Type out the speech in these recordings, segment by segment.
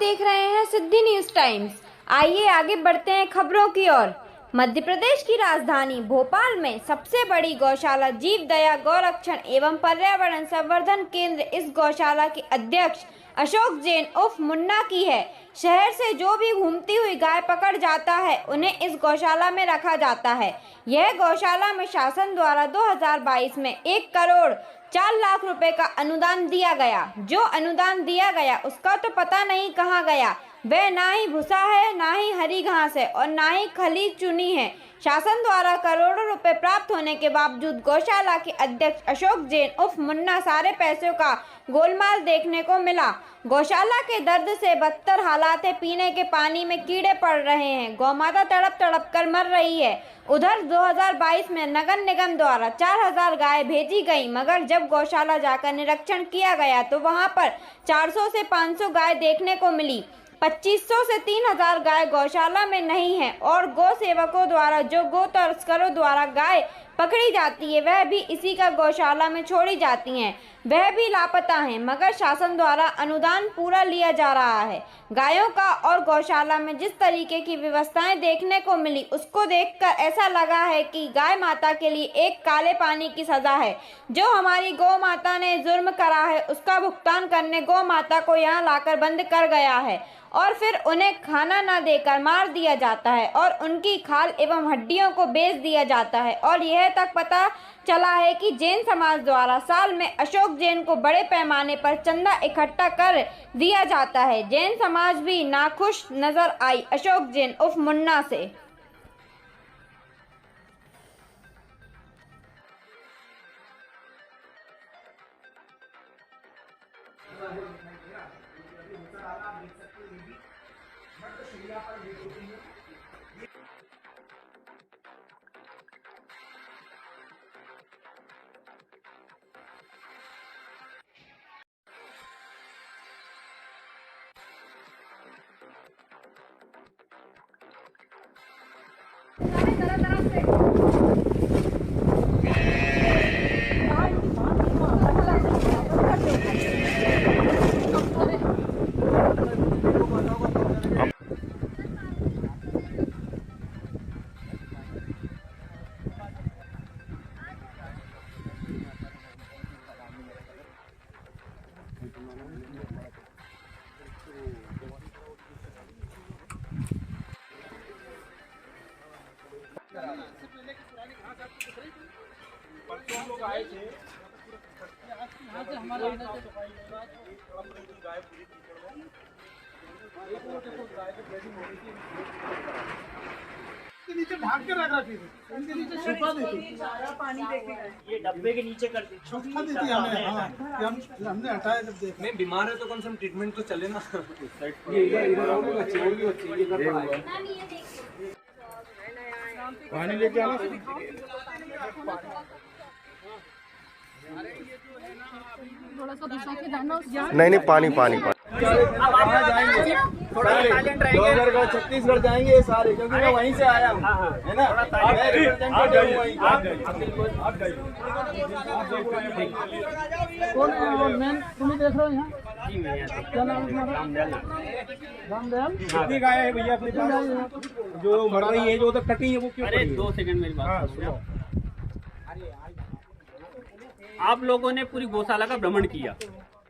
देख रहे हैं सिद्धि न्यूज टाइम्स। आइए आगे बढ़ते हैं खबरों की ओर। मध्य प्रदेश की राजधानी भोपाल में सबसे बड़ी गौशाला जीव दया गौरक्षण एवं पर्यावरण संवर्धन केंद्र इस गौशाला के अध्यक्ष अशोक जैन उर्फ मुन्ना की है। शहर से जो भी घूमती हुई गाय पकड़ जाता है उन्हें इस गौशाला में रखा जाता है। यह गौशाला में शासन द्वारा 2022 में 1 करोड़ 4 लाख रुपए का अनुदान दिया गया। जो अनुदान दिया गया उसका तो पता नहीं कहाँ गया। वह ना ही भूसा है, ना ही हरी घास है और ना ही खली चुनी है। शासन द्वारा करोड़ों रुपए प्राप्त होने के बावजूद गौशाला के अध्यक्ष अशोक जैन उर्फ मुन्ना सारे पैसों का गोलमाल देखने को मिला। गौशाला के दर्द से बदतर हालात है, पीने के पानी में कीड़े पड़ रहे हैं, गौमाता तड़प तड़प कर मर रही है। उधर 2022 में नगर निगम द्वारा 4000 गाय भेजी गई, मगर जब गौशाला जाकर निरीक्षण किया गया तो वहां पर 400 से 500 गाय देखने को मिली। 2500 से 3000 गाय गौशाला में नहीं है और गौ सेवकों द्वारा जो गौ तस्करों द्वारा गाय पकड़ी जाती है वह भी इसी का गौशाला में छोड़ी जाती हैं, वह भी लापता हैं, मगर शासन द्वारा अनुदान पूरा लिया जा रहा है। गायों का और गौशाला में जिस तरीके की व्यवस्थाएं देखने को मिली उसको देखकर ऐसा लगा है कि गाय माता के लिए एक काले पानी की सजा है। जो हमारी गौ माता ने जुर्म करा है उसका भुगतान करने गौ माता को यहाँ लाकर बंद कर गया है और फिर उन्हें खाना न देकर मार दिया जाता है और उनकी खाल एवं हड्डियों को बेच दिया जाता है। और यह तक पता चला है कि जैन समाज द्वारा साल में अशोक जैन को बड़े पैमाने पर चंदा इकट्ठा कर दिया जाता है। जैन समाज भी नाखुश नजर आई अशोक जैन उर्फ मुन्ना से। आए थे नीचे भाग के रखा थी, इनके नीचे छुपा देती, पानी देके ये डब्बे के नीचे कर दी, छुपा देती हमें। हाँ, हमने हटाया जब देखा। मैं बीमार है तो कम से कम ट्रीटमेंट तो चले ना। पानी लेके आना। नहीं पानी पानी छत्तीसगढ़ जाएंगे सारे, क्योंकि मैं वहीं से आया हूँ, है ना। तुम्हें देख रहे हो यहाँ? क्या नाम है तुम्हारा? रामदयाल। कितनी गाय है भैया अपने पास? जो मर रही है, जो उधर कटी है, वो क्यों? अरे 2 सेकंड मेरी बात सुनो। आप लोगों ने पूरी गौशाला का भ्रमण किया,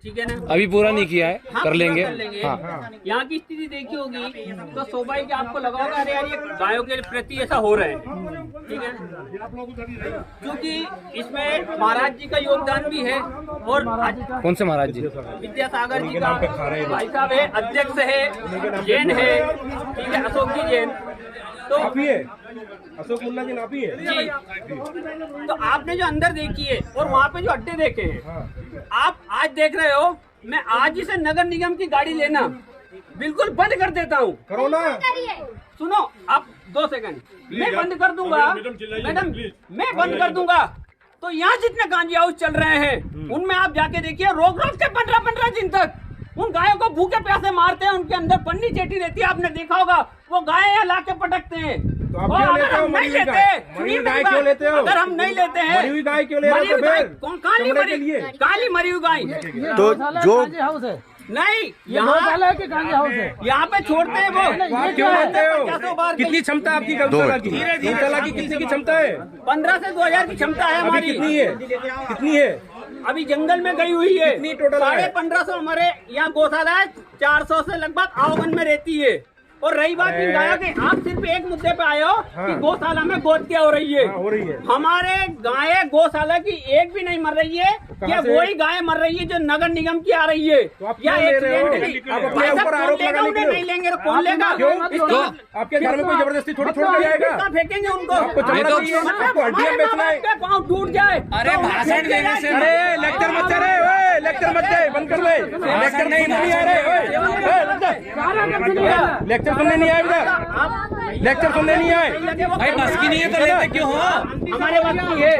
ठीक है ना? अभी पूरा नहीं किया है। हाँ, कर लेंगे। हाँ। यहाँ की स्थिति देखी होगी तो स्वाभाविक आपको लगा होगा अरे यार ये गायों के प्रति ऐसा हो रहा है, ठीक है, क्योंकि इसमें महाराज जी का योगदान भी है। और कौन से महाराज जी? विद्यासागर जी का भाई साहब है, अध्यक्ष है, जैन है, ठीक है, अशोक जी जैन। तो अशोक मुन्ना जी नापी है जी। तो आपने जो अंदर देखी है और वहाँ पे जो अड्डे देखे हैं, आप आज देख रहे हो। मैं आज ही से नगर निगम की गाड़ी लेना बिल्कुल बंद कर देता हूँ। करो ना। सुनो, आप 2 सेकंड, मैं बंद कर दूंगा मैडम, मैं बंद कर दूंगा। तो यहाँ जितने गांजी हाउस चल रहे हैं उनमें आप जाके देखिए, रोक रोक के 15-15 दिन तक उन गायों को भूखे प्यासे मारते हैं, उनके अंदर पन्नी चेटी रहती है। आपने देखा होगा वो गाय यहाँ ला के पटकते हैं। तो आप क्यों लेते हो? मरी हुई गाय क्यों लेते हो? अगर हम नहीं लेते हैं, मरी हुई गाय क्यों ले रहे हो? कौन काली मरी हुई गाय? तो जो नहीं, ये गौशाला है कि गांजा हाउस है? यहाँ पे छोड़ते हैं वो। आप क्यों बोलते हो? कितनी क्षमता आपकी गौशाला की? गौशाला की कितनी क्षमता है? 15 से 2000 की क्षमता है अभी हमारी। कितनी है? कितनी है? अभी जंगल में गई हुई है। कितनी टोटल है? 1550 हमारे यहाँ गौशाला है, 400 से लगभग आववन में रहती है। और रही बात इन गायों की, आप सिर्फ एक मुद्दे पे आए हो कि गौशाला में गोहत्या हो रही है। हो रही है। हमारे गाय गौशाला की एक भी नहीं मर रही है। ये वही गाय मर रही है जो नगर निगम की आ रही है। तो आप क्यों ले रहे हो? आप अपने ऊपर आरोप लगाने के लिए? नहीं लेंगे तो कौन लेगा? क्यों? आपके घर में कोई जबरदस्ती थोड़ी छोड़ के जाएगा? कहाँ फेंकेंगे उनको? आपको चमड़ा चाहिए? आपको हड्डियां बेचना है? पाँव टूट जाए। अरे भाषण देने से अरे लेक्चर मत दे रहे, ओए लेक्चर मत दे, बंद कर ले। लेक्चर नहीं आ रहे, लेक्चर सुनने नहीं आए इधर, लेक्चर सुनने नहीं आए। भाई बस की नहीं है तो लेते क्यों हो? हमारे बात की है।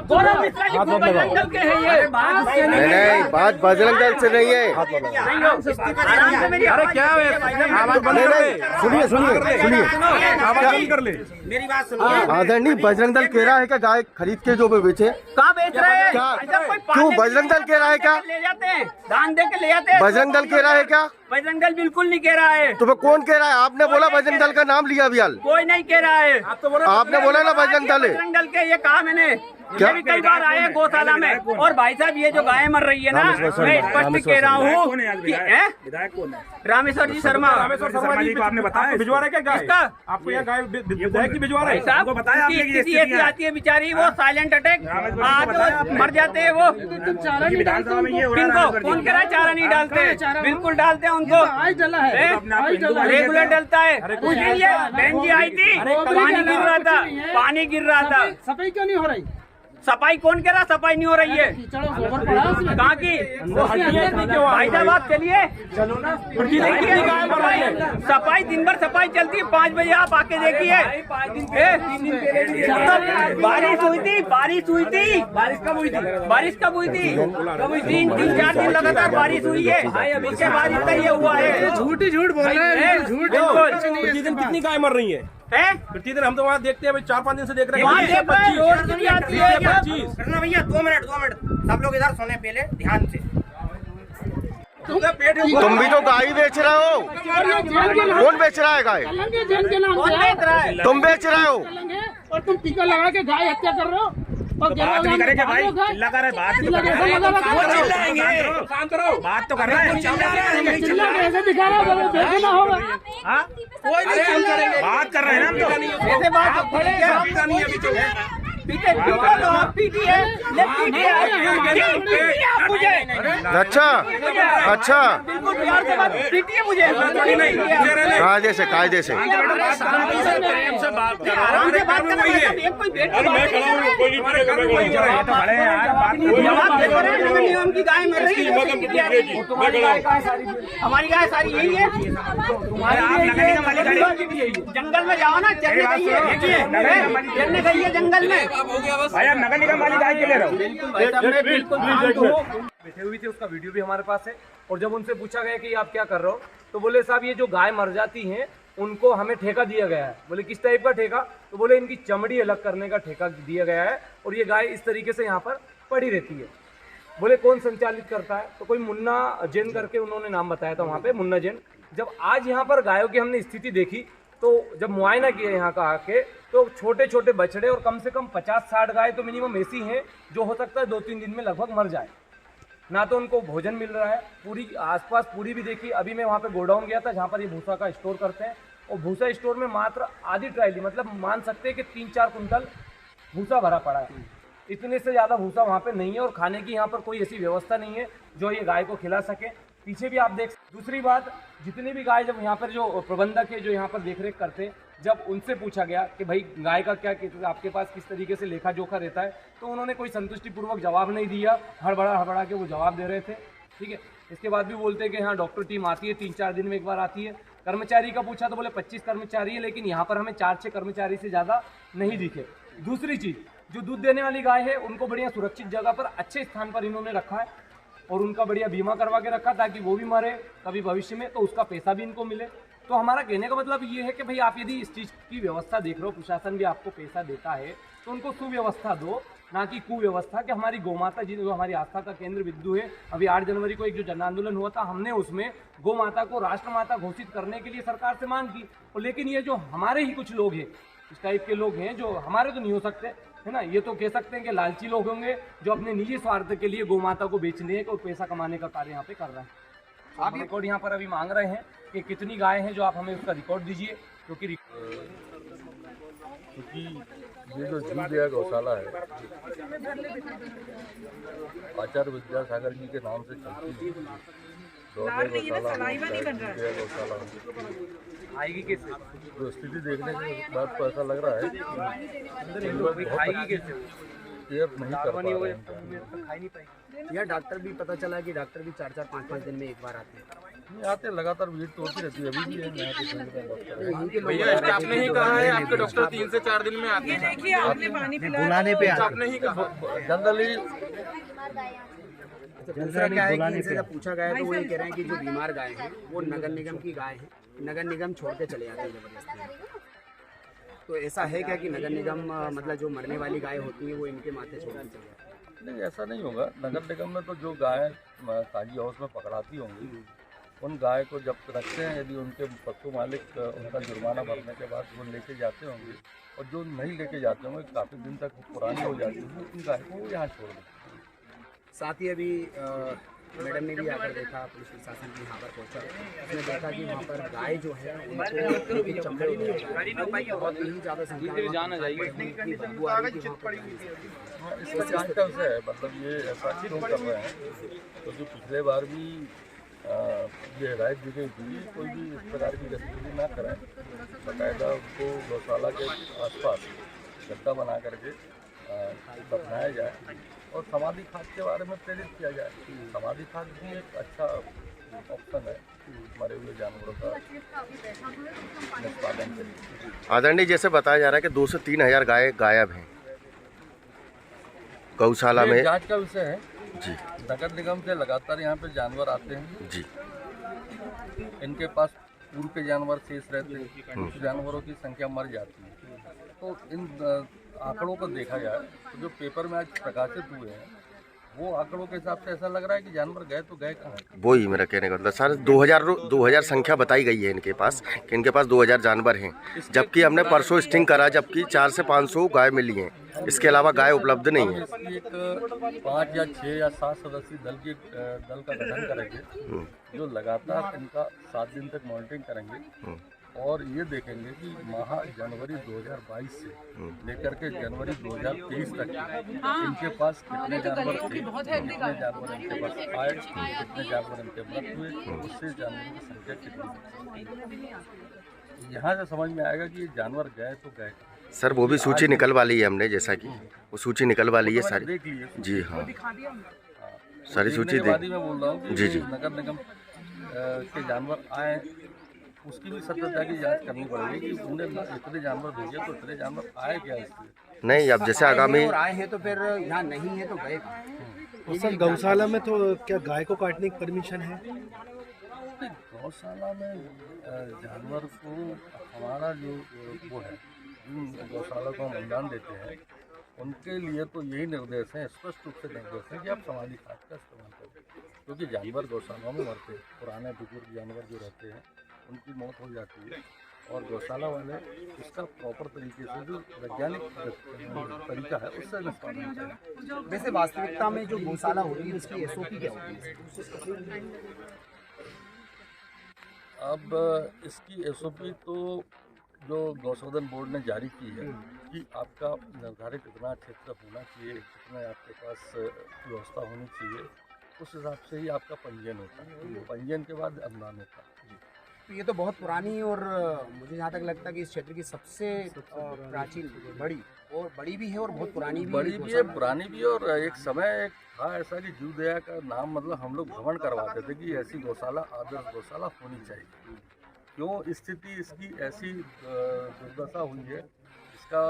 गौरव मिश्रा जी को बजरंग दल के हैं ये। नहीं, बात बजरंग दल से नहीं है। आराम से मेरी अरे क्या है? आवाज बंद कर ले। सुनिए सुनिए आवाज बंद कर ले। मेरी बात सुनिए। आदरणीय बजरंग दल कह रहा है क्या गाय खरीद के जो बेचे? कहाँ बेच रहे हैं? क्या? ऐसा कोई क्यों बजरंग दल कह रहा है क्या? ले जाते हैं, दान दे के ले जाते हैं। बजरंग दल कह रहा है क्या? बजरंग दल बिल्कुल नहीं कह रहा है। तुम्हें कौन कह रहा है? आपने बोला बजरंग दल का नाम लिया अभी हाल। कोई नहीं कह रहा है। आपने बोला ना बजरंग दल है। बजरंग दल के ये कहा मैंने। क्या? ये भी कई बार आए हैं गौशाला में। और भाई साहब ये जो गाय मर रही है ना, मैं स्पष्ट कह रहा हूँ कि विधायक कौन है? रामेश्वर जी शर्मा। रामेश्वर शर्मा जी को आपने बताया भिजवा रहे क्या गाय? किसका? आपको यहाँ गाय विधायक की भिजवा रहे? भाई साहब उनकी स्थिति ऐसी आती है बेचारी, वो साइलेंट अटैक मर जाते हैं वो। विधानसभा में ये हो किनको? कौन कह रहा है चारा नहीं डालते? बिल्कुल डालते हैं उनको। रेगुलर डलता है। कुछ नहीं है। बहन जी आई थी, पानी गिर रहा था, पानी गिर रहा था। सफाई क्यों नहीं हो रही? सफाई कौन कह रहा? सफाई नहीं हो रही है। कहाँ की? भाई साहब आप चलिए, सफाई दिन भर सफाई चलती है। 5 बजे आप आके देखिए। बारिश हुई थी, बारिश कब हुई थी? बारिश कब हुई थी? 3-4 दिन लगातार बारिश हुई है। उसके बाद इतना ये हुआ है। झूठ बोल रहे हैं, झूठ। प्रतिदिन कितनी गाय मर रही है? प्रतिदिन हम तो वहाँ देखते हैं, 4-5 दिन से देख रहे हैं। रोज की आती है। 25। भैया 2 मिनट सब लोग इधर सोने पहले ध्यान से। तुम भी तो गाय बेच रहे हो। कौन बेच रहा है गाय? कौन देख रहा है? तुम बेच रहे हो। और तुम टीका लगा के गाय हत्या कर रहे हो। और बात नहीं करेंगे भाई, चिल्ला कर रहे, बात नहीं कर रहे। शांत रहो, बात तो कर रहे हैं। चिल्ला कैसे दिखा रहा है? देखना होगा। कोई नहीं बात कर रहे हैं ना हम तो। ऐसे बात पीटे पीटी है, मुझे अच्छा बिल्कुल प्यार से बात पीटिए मुझे। कायदे से आराम से बात करना है। एक कोई बैठ जवाब दे रहे हैं। नगर निगम की गाय मर रही है। हमारी गाय सारी यही है। जंगल में जाओ ना, चलने गई है, चलने गई है जंगल में। भाई आप नगर निगम वाली गाय के ले रहे हो? बिल्कुल शांत हो। बैठे हुई थी, उसका वीडियो भी हमारे पास है। और जब उनसे पूछा गया कि आप क्या कर रहे हो, तो बोले साहब ये जो गाय मर जाती हैं उनको हमें ठेका दिया गया है। बोले किस टाइप का ठेका? तो बोले इनकी चमड़ी अलग करने का ठेका दिया गया है और ये गाय इस तरीके से यहाँ पर पड़ी रहती है। बोले कौन संचालित करता है? तो कोई मुन्ना जैन करके उन्होंने नाम बताया था वहाँ पे, मुन्ना जैन। जब आज यहाँ पर गायों की हमने स्थिति देखी, तो जब मुआयना किया यहाँ का आके, तो छोटे छोटे बछड़े और कम से कम 50-60 गाय तो मिनिमम ऐसी हैं जो हो सकता है 2-3 दिन में लगभग मर जाए। ना तो उनको भोजन मिल रहा है, पूरी आसपास पूरी भी देखी। अभी मैं वहाँ पे गोडाउन गया था जहाँ पर ये भूसा का स्टोर करते हैं, और भूसा स्टोर में मात्र आधी ट्रायली, मतलब मान सकते हैं कि 3-4 कुंटल भूसा भरा पड़ा है। इतने से ज़्यादा भूसा वहाँ पे नहीं है और खाने की यहाँ पर कोई ऐसी व्यवस्था नहीं है जो ये गाय को खिला सके। पीछे भी आप देख। दूसरी बात, जितनी भी गाय, जब यहाँ पर जो प्रबंधक है जो यहाँ पर देखरेख करते हैं, जब उनसे पूछा गया कि भाई गाय का क्या आपके पास किस तरीके से लेखा जोखा रहता है, तो उन्होंने कोई संतुष्टिपूर्वक जवाब नहीं दिया। हड़बड़ा के वो जवाब दे रहे थे। ठीक है। इसके बाद भी बोलते हैं कि हाँ डॉक्टर टीम आती है, 3-4 दिन में एक बार आती है। कर्मचारी का पूछा तो बोले 25 कर्मचारी है, लेकिन यहाँ पर हमें 4-6 कर्मचारी से ज़्यादा नहीं दिखे। दूसरी चीज़, जो दूध देने वाली गाय है उनको बढ़िया सुरक्षित जगह पर, अच्छे स्थान पर इन्होंने रखा है और उनका बढ़िया बीमा करवा के रखा ताकि वो भी मरे कभी भविष्य में तो उसका पैसा भी इनको मिले। तो हमारा कहने का मतलब ये है कि भाई आप यदि इस चीज़ की व्यवस्था देख रहे हो, प्रशासन भी आपको पैसा देता है, तो उनको सुव्यवस्था दो, ना कि कुव्यवस्था। कि हमारी गौमाता जी जो हमारी आस्था का केंद्र बिंदु है, अभी 8 जनवरी को एक जो जन आंदोलन हुआ था, हमने उसमें गौ माता को राष्ट्रमाता घोषित करने के लिए सरकार से मांग की। और लेकिन ये जो हमारे ही कुछ लोग हैं, इस टाइप के लोग हैं जो हमारे तो नहीं हो सकते, है ना, ये तो कह सकते हैं कि लालची लोग होंगे जो अपने निजी स्वार्थ के लिए गौ माता को बेचने और पैसा कमाने का कार्य यहाँ पे कर रहे हैं। आप रिकॉर्ड यहाँ पर अभी मांग रहे हैं कि कितनी गाय हैं, जो आप हमें उसका रिकॉर्ड दीजिए, क्योंकि ये जो जीव दया गौशाला है आचार्य विद्यासागर जी के नाम से चलती है। गौशाला आएगी कैसे? जो स्थिति देखने के बाद तो ऐसा लग रहा है आएगी कैसे? केयर नहीं कर पा रहे हैं। यह डॉक्टर भी पता चला कि डॉक्टर भी 4-4, 5-5 दिन में एक बार आते हैं। नहीं आते, लगातार भीड़ तो होती रहती है, अभी भी है यहाँ पे। भैया स्टाफ ने ही कहा है आपके डॉक्टर 3 से 4 दिन में आते हैं। देखिए आपने पानी पिलाया, बुलाने पे स्टाफ ने ही कहा। जनरली दूसरा क्या है कि इनसे जब पूछा गया तो वो ये कह रहे हैं कि जो बीमार गाय हैं वो नगर निगम की गाय हैं, नगर निगम छोड़ के चले जाते हैं जबरदस्ती। तो ऐसा है क्या कि नगर निगम मतलब जो मरने वाली गाय होती है वो इनके माथे छोड़ के चले जाते हैं? नहीं, ऐसा नहीं होगा। नगर निगम में तो जो गाय ताजी हाउस में पकड़ाती होंगी उन गाय को जब रखते हैं, यदि उनके पशु मालिक उनका जुर्माना भरने के बाद वो लेके जाते होंगे, और जो नहीं लेके जाते होंगे काफ़ी दिन तक वो पुरानी हो जाती है, उन गाय को वो यहाँ छोड़ देते हैं। साथ ही अभी मैडम ने भी आकर देखा, पुलिस प्रशासन भी यहाँ पर पहुँचा, उसने देखा कि वहाँ पर गाय जो है उनको चमड़े बहुत ही ज़्यादा संख्या में बदबू आ रही थी वहाँ पर। हाँ, इसका जांच का विषय है, मतलब ये ऐसा क्यों कर रहे हैं, क्योंकि पिछले बार भी ये हिदायत दी गई थी कोई भी इस प्रकार की गतिविधि ना करें, बाकायदा उनको गौशाला के आसपास गड्ढा बना करके दफनाया जाए और समाधि खाद के बारे में प्रेरित किया जाए। समाधि खाद भी एक अच्छा ऑप्शन है मरे हुए जानवरों का निष्पादन के लिए। आदरणीय, जैसे बताया जा रहा है कि 2 से 3 हज़ार गाय गायब हैं गौशाला में। जांच का विषय है जी। नगर निगम से लगातार यहाँ पे जानवर आते हैं जी। इनके पास पूर्व के जानवर शेष रहते हैं, कुछ जानवरों की संख्या मर जाती है। तो इन आंकड़ों को देखा जाए तो जो पेपर में आज प्रकाशित हुए हैं वो आंकड़ों के हिसाब से ऐसा लग रहा है कि जानवर गए तो गए कहाँ। वो ही मेरा कहने का मतलब सर 2000 संख्या बताई गई है इनके पास कि इनके पास 2000 जानवर हैं, जबकि हमने परसों स्टिंग करा जबकि 400 से 500 गाय मिली हैं, इसके अलावा गाय उपलब्ध नहीं है। इसकी एक 5 या 6 या 7 सदस्यीय दल का गठन करेंगे जो लगातार इनका 7 दिन तक मॉनिटरिंग करेंगे और ये देखेंगे कि माह जनवरी 2022 से लेकर के जनवरी 2023 तक इनके पास कितने जानवर थे, कितने जानवर इनके पास आए, कितने जानवर इनके मृत हुए, उससे जानवरों की संख्या कितनी। यहाँ से समझ में आएगा कि ये जानवर गए तो गए। सर वो भी सूची निकलवा ली है हमने, जैसा कि वो सूची निकलवा ली है सारी। देख लीजिए जी हाँ, सारी सूची मैं बोल रहा हूँ जी जी। नगर निगम के जानवर आए उसकी भी सत्यता की जांच करनी पड़ेगी कि उन्हें इतने जानवर भेजे तो इतने जानवर आए क्या इसलिए। नहीं, अब जैसे आगामी आए हैं तो फिर यहाँ नहीं है तो गए कहाँ? तो सर गौशाला में तो क्या गाय को काटने की परमिशन है? गौशाला में जानवर को हमारा जो वो है गौशाला को हम अनुदान देते हैं उनके लिए तो यही निर्देश है, स्पष्ट रूप से निर्देश है कि आप समाधि खाद का इस्तेमाल करें, क्योंकि जानवर गौशालाओं में मरते हैं, पुराने बुजुर्ग जानवर जो रहते हैं उनकी मौत हो जाती है और गौशाला वाले उसका प्रॉपर तरीके से जो वैज्ञानिक तरीका है उससे निष्पादन करें। वैसे वास्तविकता में जो गौशाला होती है उसकी SOP क्या होती है? अब इसकी SOP तो जो गौशोधन बोर्ड ने जारी की है कि आपका निर्धारित इतना क्षेत्र होना चाहिए, जितना आपके पास व्यवस्था होनी चाहिए, उस हिसाब से ही आपका पंजीयन होता है। पंजीयन के बाद अनुदान होता है। तो ये तो बहुत पुरानी और मुझे जहाँ तक लगता है कि इस क्षेत्र की सबसे प्राचीन बड़ी भी है और बहुत पुरानी भी बड़ी भी है, पुरानी भी है। और एक समय था ऐसा कि जीव दया का नाम मतलब हम लोग भ्रमण करवाते थे कि ऐसी गौशाला आदर्श गौशाला होनी चाहिए। क्यों स्थिति इसकी ऐसी दुर्दशा हुई है इसका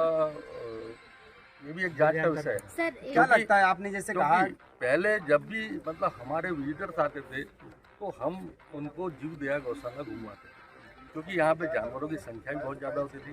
ये भी एक जांच का विषय है। क्या लगता है आपने जैसे कहा पहले जब भी मतलब हमारे विजिटर्स आते थे तो हम उनको जीव दया गौशाला घुमाते थे, क्योंकि यहाँ पे जानवरों की संख्या भी बहुत ज़्यादा होती थी,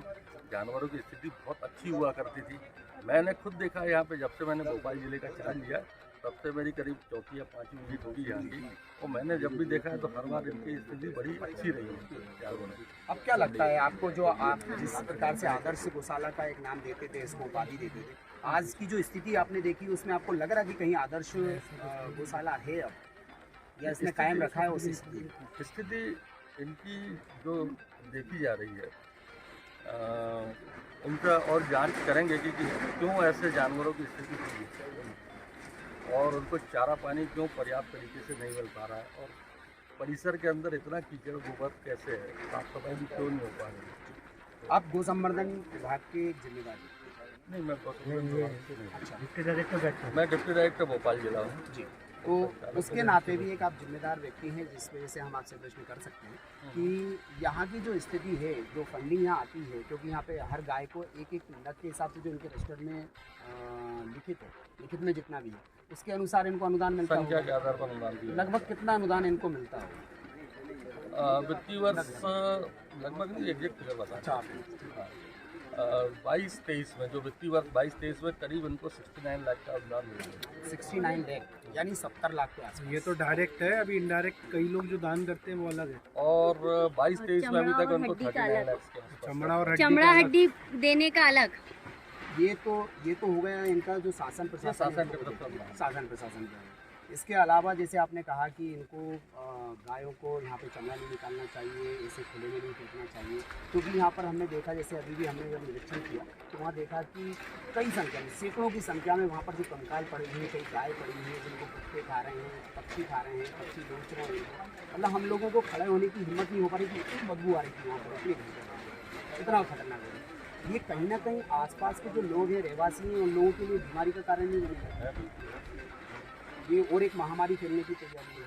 जानवरों की स्थिति बहुत अच्छी हुआ करती थी। मैंने खुद देखा यहाँ पे, जब से मैंने भोपाल ज़िले का चार्ज लिया तब से मेरी करीब चौथी या पाँचवीं विजिट होगी यहाँ की, और मैंने जब भी देखा है तो हर बार इनकी स्थिति बड़ी अच्छी रही है जानवरों की। अब क्या लगता है आपको, जो आप जिस प्रकार से आदर्श गौशाला का एक नाम देते थे, इसको उपाधि देते थे, आज की जो स्थिति आपने देखी उसमें आपको लग रहा है कि कहीं आदर्श गौशाला है अब, या इसने कायम रखा है उस स्थिति इनकी जो देखी जा रही है, उनका और जांच करेंगे कि क्यों ऐसे जानवरों की स्थिति हुई है और उनको चारा पानी क्यों पर्याप्त तरीके से नहीं मिल पा रहा है, और परिसर के अंदर इतना कीचड़ गोबर कैसे है, साफ सफाई भी क्यों नहीं हो पा रही है। आप गौ संवर्धन विभाग के जिम्मेदार नहीं, मैं डिप्टी डायरेक्टर भोपाल जिला हूँ जी। तो उसके नाते भी एक आप जिम्मेदार व्यक्ति हैं, जिस वजह से हम आपसे प्रश्न कर सकते हैं कि यहाँ की जो स्थिति है, जो फंडिंग यहाँ आती है, क्योंकि यहाँ पे हर गाय को एक एक नग के हिसाब से जो इनके रजिस्टर में लिखित में जितना भी है उसके अनुसार इनको अनुदान मिलता है। संख्या के आधार पर अनुदान लगभग कितना अनुदान इनको मिलता है वित्तीय वर्ष? लगभग नहीं एग्जैक्ट फिगर बता। 22-23 में, जो वित्तीय वर्ष 22-23 में करीब इनको 69 लाख का अनुदान मिला। 69 लाख यानी 70 लाख के आसपास। ये तो डायरेक्ट है, अभी इनडायरेक्ट कई लोग जो दान करते हैं वो अलग है। और 22-23 में अभी तक उनको 39 लाख के आसपास। चमड़ा हड्डी देने का अलग। ये तो हो गया इनका जो शासन प्रशासन का। इसके अलावा जैसे आपने कहा कि इनको गायों को यहाँ पे चमड़ा नहीं निकालना चाहिए, इसे खुले में नहीं फेंकना चाहिए, क्योंकि यहाँ पर हमने देखा, जैसे अभी भी हमने जब निरीक्षण किया तो वहाँ देखा कि कई संख्या में, सैकड़ों की संख्या में वहाँ पर जो कंकाल पड़े हुए हैं, कई गाय पड़ी हुई है जिनको कुत्ते खा रहे हैं, पक्षी खा रहे हैं, पक्षी बेच रहे हैं। मतलब हम लोगों को खड़े होने की हिम्मत नहीं हो पा रही थी, इतनी बदबू आ रही थी यहाँ पर, इतना खतरनाक है। ये कहीं ना कहीं आसपास के जो लोग हैं, रहवासी हैं, उन लोगों के लिए बीमारी का कारण नहीं बनता है। ये और एक महामारी फैलने की तैयारी है।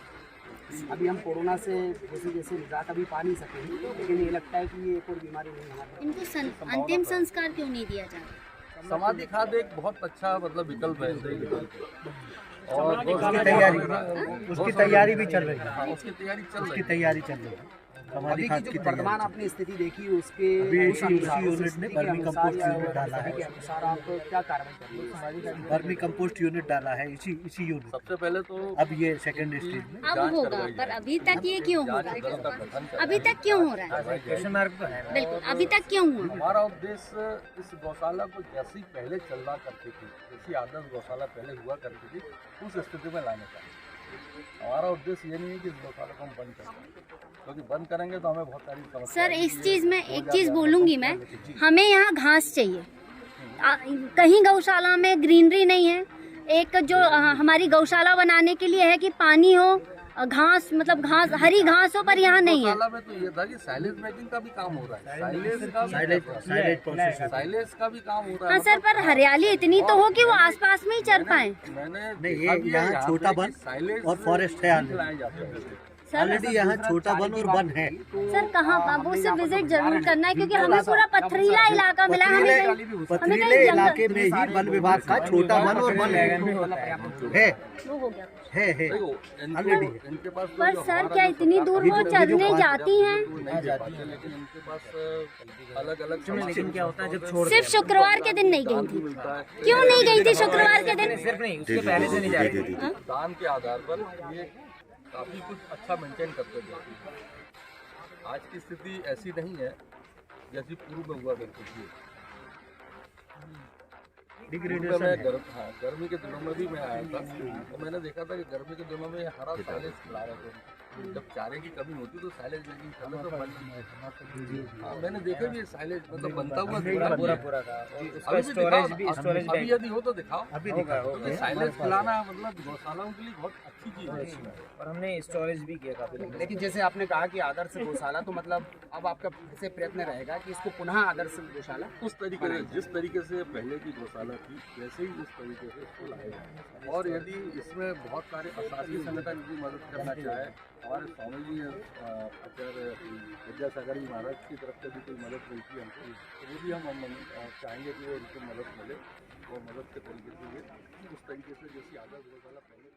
अभी हम कोरोना से जैसे निजात अभी पा नहीं सके, लेकिन ये लगता है कि ये एक और बीमारी नहीं हमारी। इनको अंतिम संस्कार क्यों नहीं दिया जाता? समाधि खाद एक बहुत अच्छा मतलब विकल्प है, और उसकी तैयारी भी चल रही है। उसकी तैयारी चल रही है। अभी की जो वर्तमान आपने स्थिति देखी, उसके यूनिट ने वर्मी कंपोस्ट यूनिट डाला है। के अनुसार आप क्या कार्रवाई करेंगे? वर्मी कंपोस्ट यूनिट डाला है इसी यूनिट। सबसे पहले तो अब ये सेकंड स्टेज में अब होगा, पर अभी तक ये क्यों हो रहा है? अभी तक क्यों हो रहा है? बिल्कुल, अभी तक क्यों हुआ? हमारा उद्देश्य इस गौशाला को जैसी पहले चलना करती थी, जैसी आदर्श गौशाला पहले हुआ करती थी, उस स्थिति में लाने का। हमारा उद्देश्य ये नहीं है कि इस गौशाला को हम बंद करें, क्योंकि बंद करेंगे तो हमें बहुत सारी समस्या। सर, इस चीज़ में एक चीज़ बोलूँगी मैं, हमें यहाँ घास चाहिए। कहीं गौशाला में ग्रीनरी नहीं है। एक जो हमारी गौशाला बनाने के लिए है कि पानी हो, घास, मतलब घास, हरी घास हो, पर यहाँ नहीं है। में तो ये था कि साइलेज मेकिंग का भी काम हो रहा है, साइलेज का भी काम हो रहा है। हाँ सर, पर हरियाली इतनी तो हो कि वो आसपास में ही चर पाए। नहीं, ये यहाँ छोटा वन और फॉरेस्ट है। ऑलरेडी यहाँ छोटा वन और वन है। सर कहाँ वो से विजिट जरूर करना है, क्योंकि हमें पूरा पथरीला इलाका मिला। पथरीले इलाके में ही वन विभाग का छोटा वन और वन है ऑलरेडी। पर सर क्या इतनी दूर वो चरने जाती हैं? लेकिन इनके पास अलग-अलग क्या होता है जब छोड़ सिर्फ शुक्रवार के दिन नहीं गई थी। क्यों नहीं गई थी शुक्रवार के दिन? सिर्फ नहीं, उसके पहले से नहीं जा रही थी। दान के आधार पर ये काफ़ी कुछ अच्छा मेंटेन करते थे। आज की स्थिति ऐसी नहीं है जैसी पूर्व में हुआ करती थी। गर्मी के दिनों में भी मैं आया था, तो मैंने देखा था कि गर्मी के दिनों में हरा साइलेज खिला रहे थे। जब चारे की कमी होती तो साइलेज मेकिंग करना तो बंद। मैंने देखा भी साइलेज मतलब बनता हुआ पूरा था। अभी यदि हो तो दिखाओ। अभी दिखाओ। साइलेज खिलाना मतलब गौशालाओं के लिए बहुत अच्छी चीज़ है, और हमने स्टोरेज भी किया काफी। लेकिन जैसे आपने कहा कि आदर्श गौशाला, तो मतलब अब आपका फिर से प्रयत्न रहेगा कि इसको पुनः आदर्श गौशाला उस तरीके से, जिस तरीके से पहले की गौशाला थी वैसे ही उस तरीके से इसको लाया जाए। और यदि इसमें बहुत सारे अशासकीय संगठन की मदद करना चाहे, हमारे स्वामी जी आचार्य विद्यासागर जी महाराज की तरफ से भी कोई मदद मिलती है हमको, तो वो भी हम चाहेंगे कि वो इनको मदद मिले, और मदद के तरीके से ये उस तरीके से जैसी आदर्श गौशाला पहले